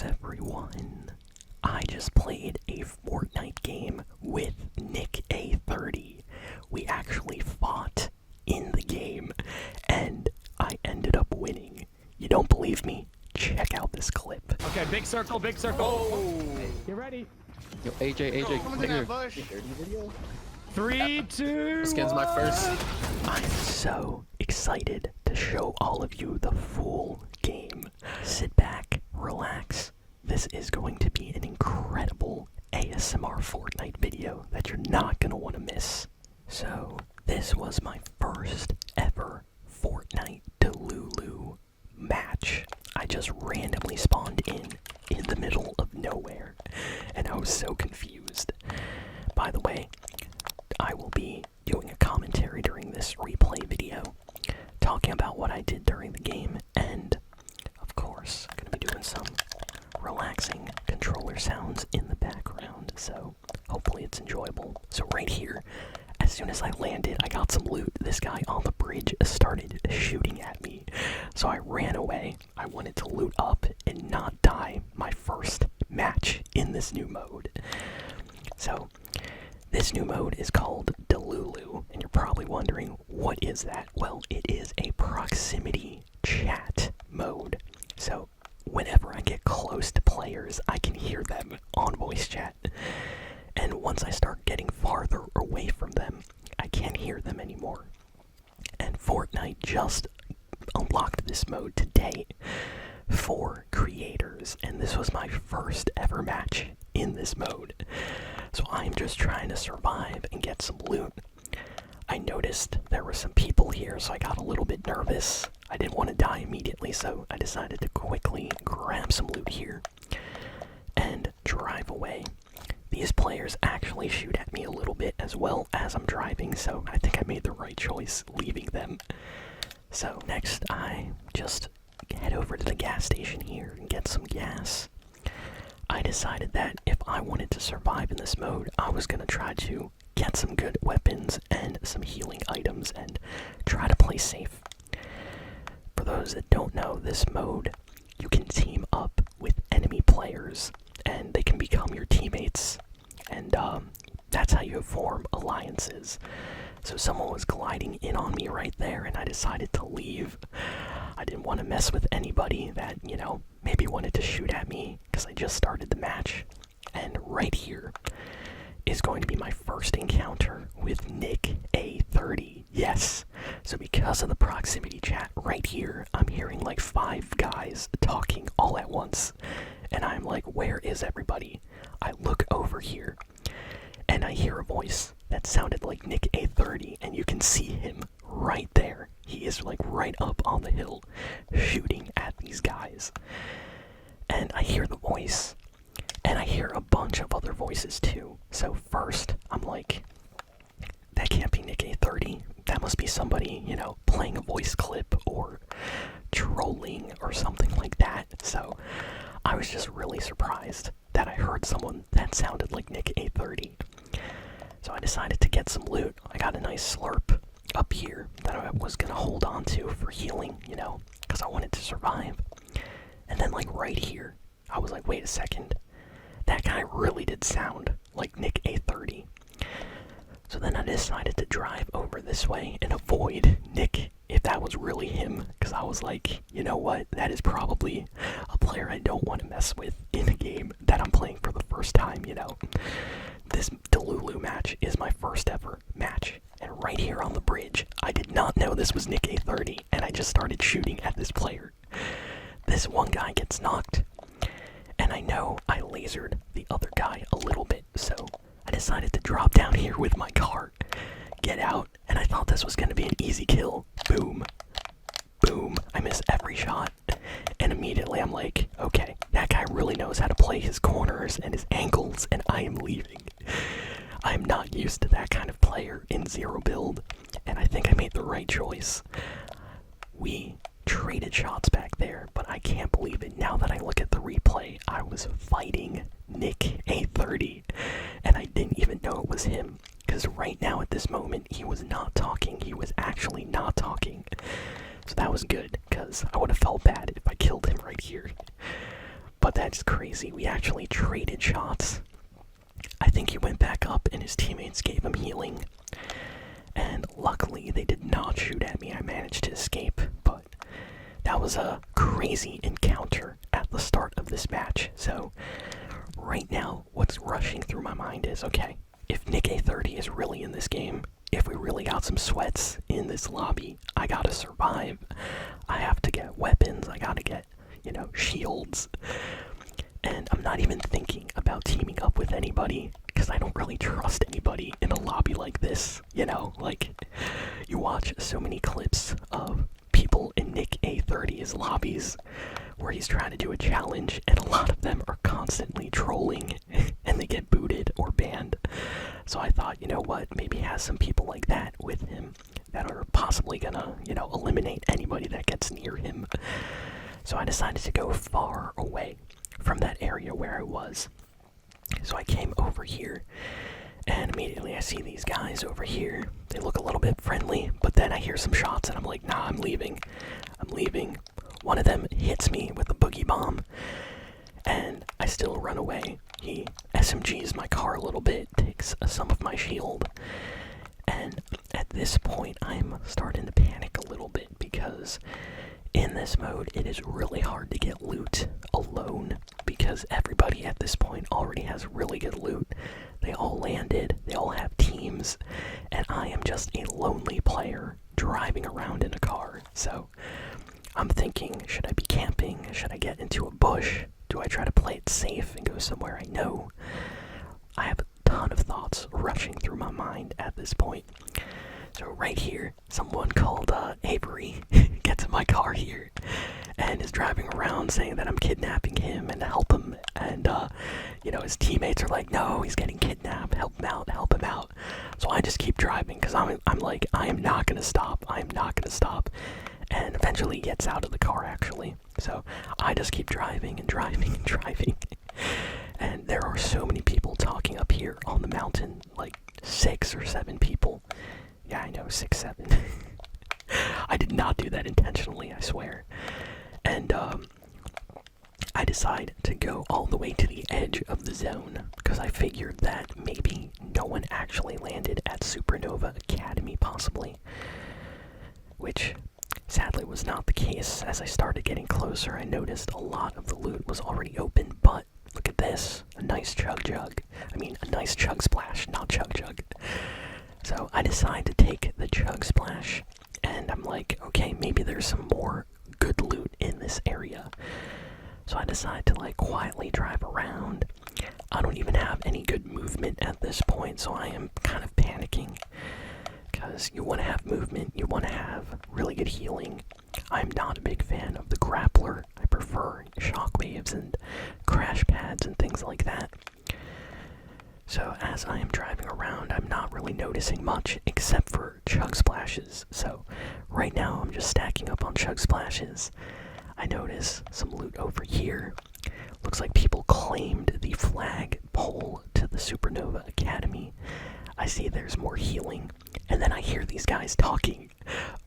Greetings everyone. I just played a Fortnite game with Nick A30. We actually fought in the game and I ended up winning. You don't believe me? Check out this clip. Okay, big circle, big circle. Oh. Get ready. Yo, AJ, come here. Bush. 3, 2. Skin's my first. I'm so excited to show all of you the full game. Sit back, relax. This is going to be an incredible ASMR Fortnite video that you're not going to want to miss. So, this was my first ever Fortnite Delulu match. I just randomly spawned in the middle of nowhere, and I was so confused. By the way, I will be doing a commentary during this replay video, talking about what I did during the game, and of course, I'm going to be doing some relaxing controller sounds in the background, so hopefully it's enjoyable. So right here, as soon as I landed, I got some loot. This guy on the bridge started shooting at me, so I ran away. I wanted to loot up and not die my first match in this new mode. So, this new mode is called Delulu, and you're probably wondering, what is that? Well, it is a proximity chat mode. So, whenever I get close to players, I can hear them on voice chat. And once I start getting farther away from them, I can't hear them anymore. And Fortnite just unlocked this mode today for creators, and this was my first ever match in this mode. So I'm just trying to survive and get some loot. I noticed there were some people here, so I got a little bit nervous. I didn't want to die immediately, so I decided to quickly grab some loot here and drive away. These players actually shoot at me a little bit as well as I'm driving, so I think I made the right choice leaving them. So next I just head over to the gas station here and get some gas. I decided that if I wanted to survive in this mode, I was going to try to get some good weapons and some healing items and try to play safe. For those that don't know, this mode, you can team up with enemy players and they can become your teammates, and that's how you form alliances. So someone was gliding in on me right there, and I decided to leave. I didn't want to mess with anybody that, maybe wanted to shoot at me, because I just started the match. And right here is going to be my first encounter with Nick A30. Yes. So because of the proximity chat right here, I'm hearing like 5 guys talking all at once. And I'm like, where is everybody? I look over here, and I hear a voice that sounded like Nick A30, and you can see him right there. He is like right up on the hill, shooting at these guys. And I hear the voice, and I hear a bunch of other voices too. So first, I'm like, that can't be Nick A30. That must be somebody, playing a voice clip or trolling or something like that. So I was just really surprised that I heard someone that sounded like Nick A30. So I decided to get some loot. I got a nice slurp up here that I was gonna hold on to for healing, because I wanted to survive. And then like right here, I was like, wait a second. That guy really did sound like Nick A30. So then I decided to drive over this way and avoid Nick, if that was really him, because I was like, you know what, that is probably a player I don't want to mess with in a game that I'm playing for the first time, This Delulu match is my first ever match, and right here on the bridge, I did not know this was Nick A30, and I just started shooting at this player. This one guy gets knocked, and I know I lasered the other guy a little bit, so I decided to drop down here with my car, get out, and I thought this was going to be an easy kill. Boom. Boom. I miss every shot. And immediately I'm like, okay, that guy really knows how to play his corners and his angles, and I am leaving. I am not used to that kind of player in zero build, and I think I made the right choice. We traded shots back there, but I can't believe it. Now that I look at the replay, I was fighting Nick A30, and I didn't even know it was him, because right now at this moment, he was not talking. He was actually not talking. So that was good, because I would have felt bad if I killed him right here. But that's crazy. We actually traded shots. I think he went back up and his teammates gave him healing. And luckily they did not shoot at me. I managed to escape, but that was a crazy encounter at the start of this match. So right now, what's rushing through my mind is, okay, if Nick A30 is really in this game, if we really got some sweats in this lobby, I gotta survive. I have to get weapons, I gotta get, shields. And I'm not even thinking about teaming up with anybody, because I don't really trust anybody in a lobby like this, Like, you watch so many clips of people in Nick A30's lobbies where he's trying to do a challenge, and a lot of them are constantly trolling, and they get booted or banned. So I thought, you know what, maybe he has some people like that with him that are possibly gonna, eliminate anybody that gets near him. So I decided to go far away from that area where I was. So I came over here, and immediately I see these guys over here. They look a little bit friendly, but then I hear some shots and I'm like, nah, I'm leaving. One of them hits me with a boogie bomb, and I still run away. He SMGs my car a little bit, takes some of my shield, and at this point I'm starting to panic a little bit because in this mode it is really hard to get loot alone because everybody at this point already has really good loot. They all landed, they all have teams, and I am just a lonely player driving around in a car. So I'm thinking, should I be camping? Should I get into a bush? Do I try to play it safe and go somewhere I know? I have a ton of thoughts rushing through my mind at this point. So right here, someone called Avery gets in my car here and is driving around saying that I'm kidnapping him and to help him. And, his teammates are like, no, he's getting kidnapped. Help him out, help him out. So I just keep driving because I'm like, I am not going to stop. I am not going to stop. And eventually he gets out of the car, actually. So I just keep driving and driving and driving. And there are so many people talking up here on the mountain, like 6 or 7 people. Yeah, I know, 6, 7. I did not do that intentionally, I swear. And I decide to go all the way to the edge of the zone because I figured that maybe no one actually landed at Supernova Academy, possibly. Which sadly was not the case. As I started getting closer, I noticed a lot of the loot was already open, but look at this. A nice chug jug. I mean, a nice chug splash, not chug jug. So I decide to take the chug splash, and I'm like, okay, maybe there's some more good loot in this area. So I decide to quietly drive around. I don't even have any good movement at this point, so I am kind of panicking. Because you want to have movement, you want to have really good healing. I'm not a big fan of the grappler. I prefer shockwaves and crash pads and things like that. So as I am driving around, I'm not really noticing much except for chug splashes. So right now I'm just stacking up on chug splashes. I notice some loot over here. Looks like people claimed the flag pole to the Supernova Academy. I see there's more healing. And then I hear these guys talking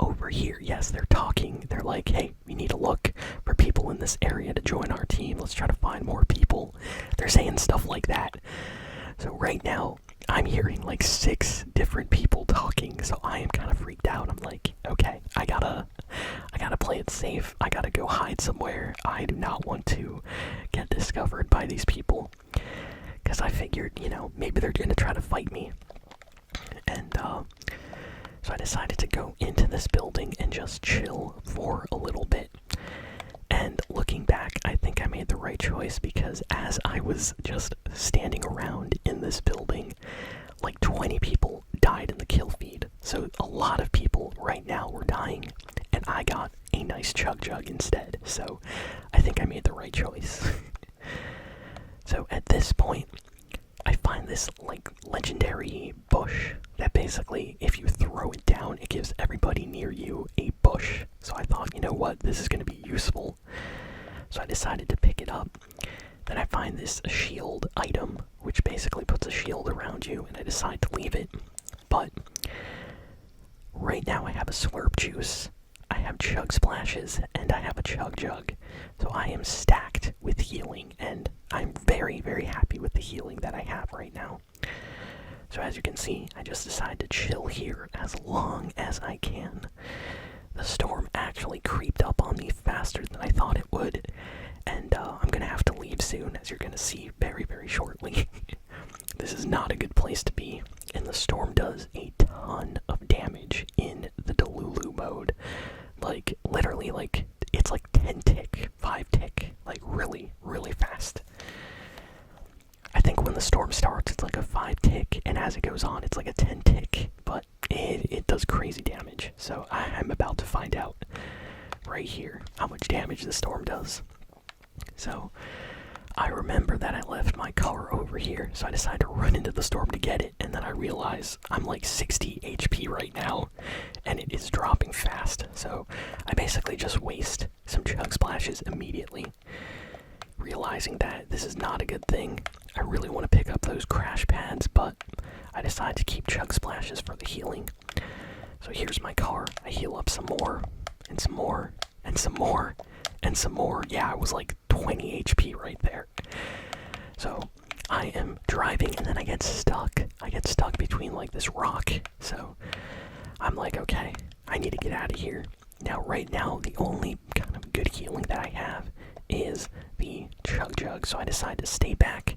over here. Yes, they're talking. They're like, hey, we need to look for people in this area to join our team. Let's try to find more people. They're saying stuff like that. So right now, I'm hearing 6 different people talking, so I am kind of freaked out. I'm like, okay, I gotta play it safe. I gotta go hide somewhere. I do not want to get discovered by these people. Because I figured, maybe they're gonna try to fight me. And, so I decided to go into this building and just chill for a little bit. And looking back, I think I made the right choice because as I was just standing around in this building, 20 people died in the kill feed. So a lot of people right now were dying, and I got a nice chug jug instead. So I think I made the right choice. So at this point, I find this legendary bush that basically, if you throw it down, it gives everybody near you a bush. So I thought, you know what, this is going to be useful. So I decided to pick it up. Then I find this shield item, which basically puts a shield around you, and I decide to leave it. But right now I have a slurp juice, I have chug splashes, and I have a chug jug. So I am stacked with healing. see, I just decided to chill here as long as I can. The storm actually creeped up on me faster than I thought it would, and I'm gonna have to leave soon, as you're gonna see very, very shortly. This is not a good place to be, and the storm does a ton of damage in the Delulu mode. Like, literally, like, it's like 10 tick, 5 tick, like really, really fast. I think when the storm starts, it's like a 5 tick, and as it goes on, it's like a 10 tick, but it does crazy damage. So I'm about to find out right here how much damage the storm does. So I remember that I left my car over here, so I decided to run into the storm to get it, and then I realize I'm like 60 HP right now, and it is dropping fast. So I basically just waste some chug splashes immediately, realizing that this is not a good thing. I really want to pick up those crash pads, but I decide to keep chug splashes for the healing. So here's my car. I heal up some more, and some more, and some more, and some more. Yeah, I was like 20 HP right there. So I am driving, and then I get stuck. I get stuck between like this rock. So I'm like, okay, I need to get out of here. Now, right now, the only kind of good healing that I have is the chug jug. So I decide to stay back,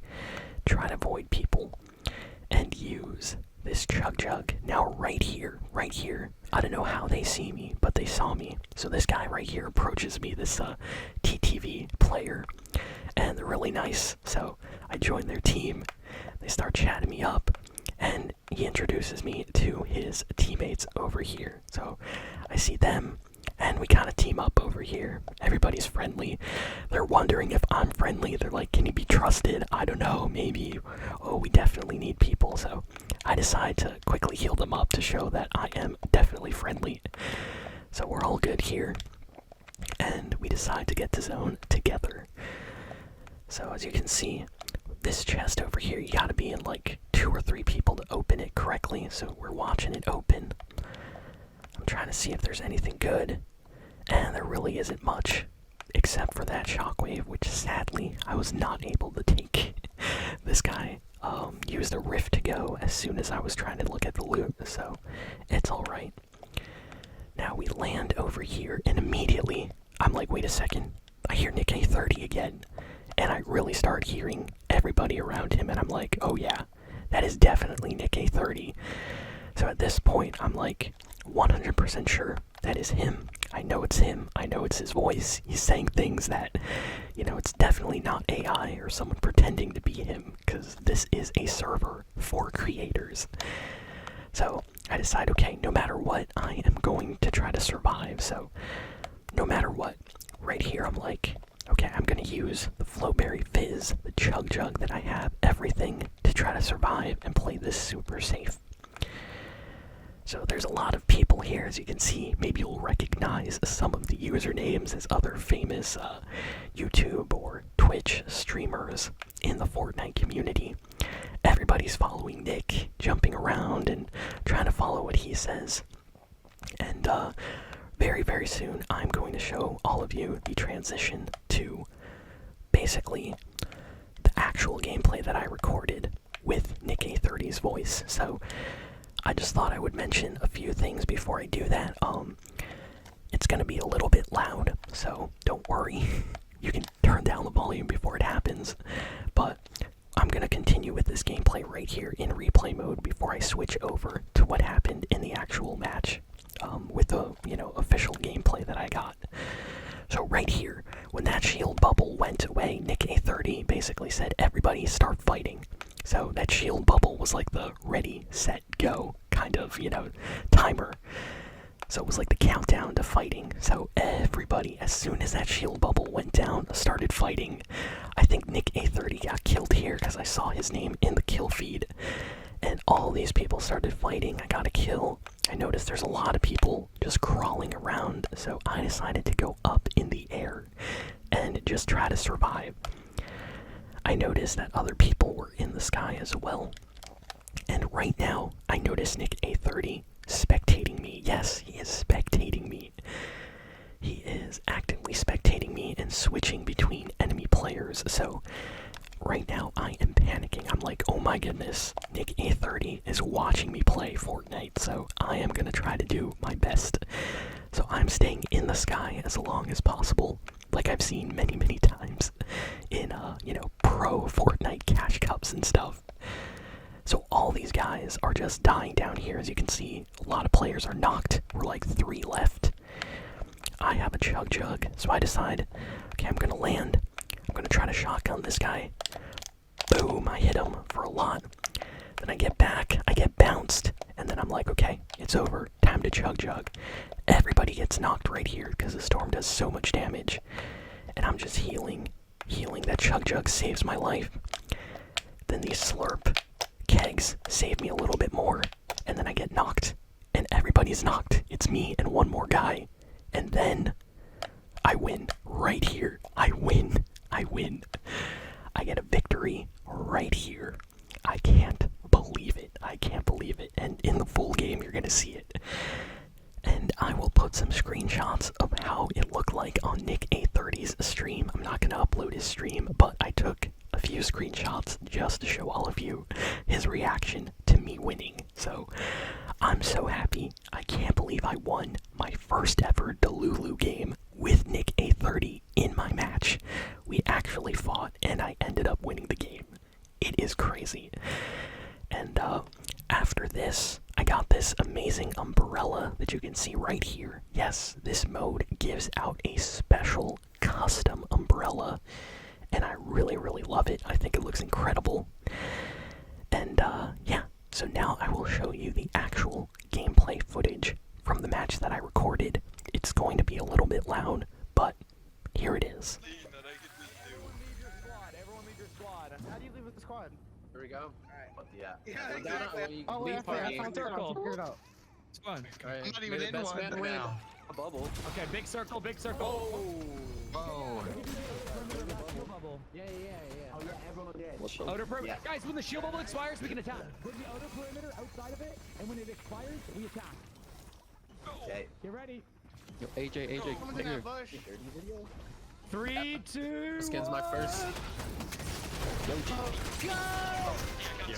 try to avoid people, and use this chug jug. Now right here, I don't know how they see me, but they saw me. So this guy right here approaches me, this TTV player, and they're really nice. So I join their team. They start chatting me up, and he introduces me to his teammates over here. So I see them, and we kind of team up over here. Everybody's friendly. They're wondering if I'm friendly. They're like, can he be trusted? I don't know, maybe. Oh, we definitely need people. So I decide to quickly heal them up to show that I am definitely friendly. So we're all good here, and we decide to get to zone together. So as you can see, this chest over here, you gotta be in like 2 or 3 people to open it correctly. So we're watching it open. I'm trying to see if there's anything good, and there really isn't much, except for that shockwave, which sadly I was not able to take. This guy used a rift to go as soon as I was trying to look at the loot, so it's alright. Now we land over here, and immediately I'm like, wait a second, I hear Nick A30 again, and I really start hearing everybody around him, and I'm like, oh yeah, that is definitely Nick A30. So at this point, I'm like 100% sure that is him. I know it's him. I know it's his voice. He's saying things that, you know, it's definitely not AI or someone pretending to be him, because this is a server for creators. So I decide, okay, no matter what, I am going to try to survive. So no matter what, right here, I'm like, okay, I'm gonna use the Flowberry Fizz, the Chug Jug that I have, everything to try to survive and play this super safe. So there's a lot of people here, as you can see. Maybe you'll recognize some of the usernames as other famous YouTube or Twitch streamers in the Fortnite community. Everybody's following Nick, jumping around and trying to follow what he says. And very, very soon, I'm going to show all of you the transition to basically the actual gameplay that I recorded with Nick A30's voice. So I just thought I would mention a few things before I do that. It's gonna be a little bit loud, so don't worry. You can turn down the volume before it happens. But I'm gonna continue with this gameplay right here in replay mode before I switch over to what happened in the actual match, with the, you know, official gameplay that I got. So right here, when that shield bubble went away, Nick A30 basically said, everybody start fighting. So that shield bubble was like the ready, set, go kind of, you know, timer. So it was like the countdown to fighting. So everybody, as soon as that shield bubble went down, started fighting. I think Nick A30 got killed here because I saw his name in the kill feed. And all these people started fighting. I got a kill. I noticed there's a lot of people just crawling around. So I decided to go up in the air and just try to survive. I noticed that other people were in the sky as well. And right now, I notice Nick A30 spectating me. Yes, he is spectating me. He is actively spectating me and switching between enemy players. So right now I am panicking. I'm like, oh my goodness, Nick A30 is watching me play Fortnite, so I am gonna try to do my best. So I'm staying in the sky as long as possible, like I've seen many times in, pro Fortnite cash cups and stuff. So all these guys are just dying down here. As you can see, a lot of players are knocked. We're like 3 left. I have a chug jug, so I decide, okay, I'm gonna land. I'm gonna try to shotgun this guy. Boom, I hit him for a lot. Then I get back, I get bounced, and then I'm like, okay, it's over. Time to chug jug. Everybody gets knocked right here because the storm does so much damage. And I'm just healing. That chug jug saves my life. Then these slurp kegs save me a little bit more. And then I get knocked. And everybody's knocked. It's me and one more guy. And then I win right here. I win. I get a victory right here. I can't believe it. And in the full game, you're gonna see it. And I will put some screenshots of how it looked like on Nick A30's stream. I'm not gonna upload his stream, but I took a few screenshots just to show all of you his reaction to me winning. So I'm so happy. I can't believe I won my first ever Delulu game with Nick A30 in my match. We actually fought and I ended up winning the game. It is crazy. And after this, I got this amazing umbrella that you can see right here. Yes, this mode gives out a special custom umbrella, and I really love it. I think it looks incredible. And yeah, so now I will show you the actual gameplay footage from the match that I recorded. It's going to be a little bit loud, but here it is. Everyone leave your squad. How do you leave with the squad? Here we go. Yeah. Exactly. Oh, Wait, I found circle. figure it out. Squad. I'm not even in one now. A bubble. Okay, big circle, big circle. Oh. Bubble. Yeah. Oh, yeah, everyone did. Outer perimeter. Guys, when the shield bubble expires, we can attack. Put the outer perimeter outside of it, and when it expires, we attack. Okay. Get ready. Yo, AJ, come here. 3, 2. Skin's my first. Yo, Yo,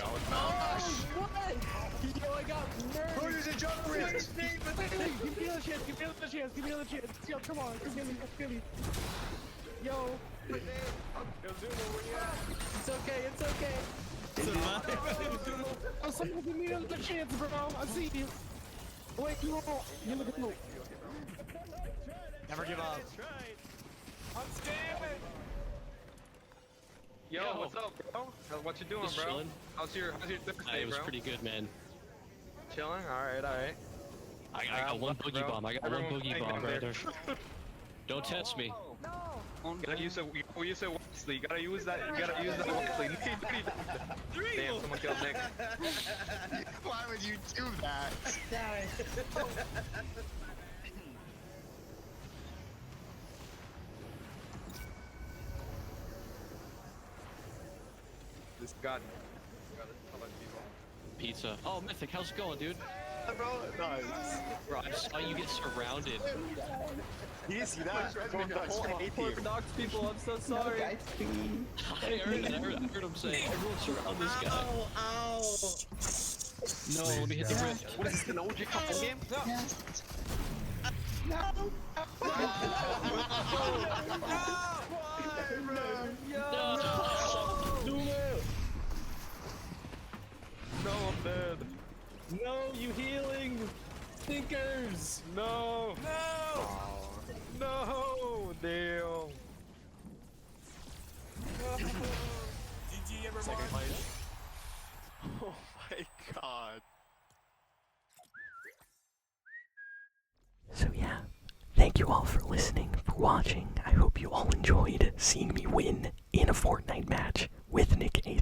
I got nerfed. Who's a jump bridge? Give me another chance. Yo, come on, give me. Yo. It's okay. Oh, someone give me another chance, bro. I see you. Wait, no. You look at me. Never give up. I'm scamming! Yo, what's up, bro? What you doing, Just bro? chilling. How's your Thursday, It was bro? pretty good, man. Chilling? Alright. I got one Bro, boogie bomb. I got one everyone's boogie hanging bomb out right there. there. Don't test me. Gotta use it wisely. You gotta use that wisely. Damn, someone killed Nick. Why would you do that? This god. Other people. Pizza. Oh, Mythic, how's it going, dude? Bro, nice. Bro, I saw you get surrounded. You didn't see that? I hate you. Orthodox people, I'm so sorry. I heard him say, everyone surround this guy. No, let me hit the rift. What is this, an OG couple game? No, I'm dead. No, you healing thinkers. No. No. Damn. GG, everybody. Oh my god. So yeah, thank you all for listening, for watching. I hope you all enjoyed seeing me win in a Fortnite match with Nick A30.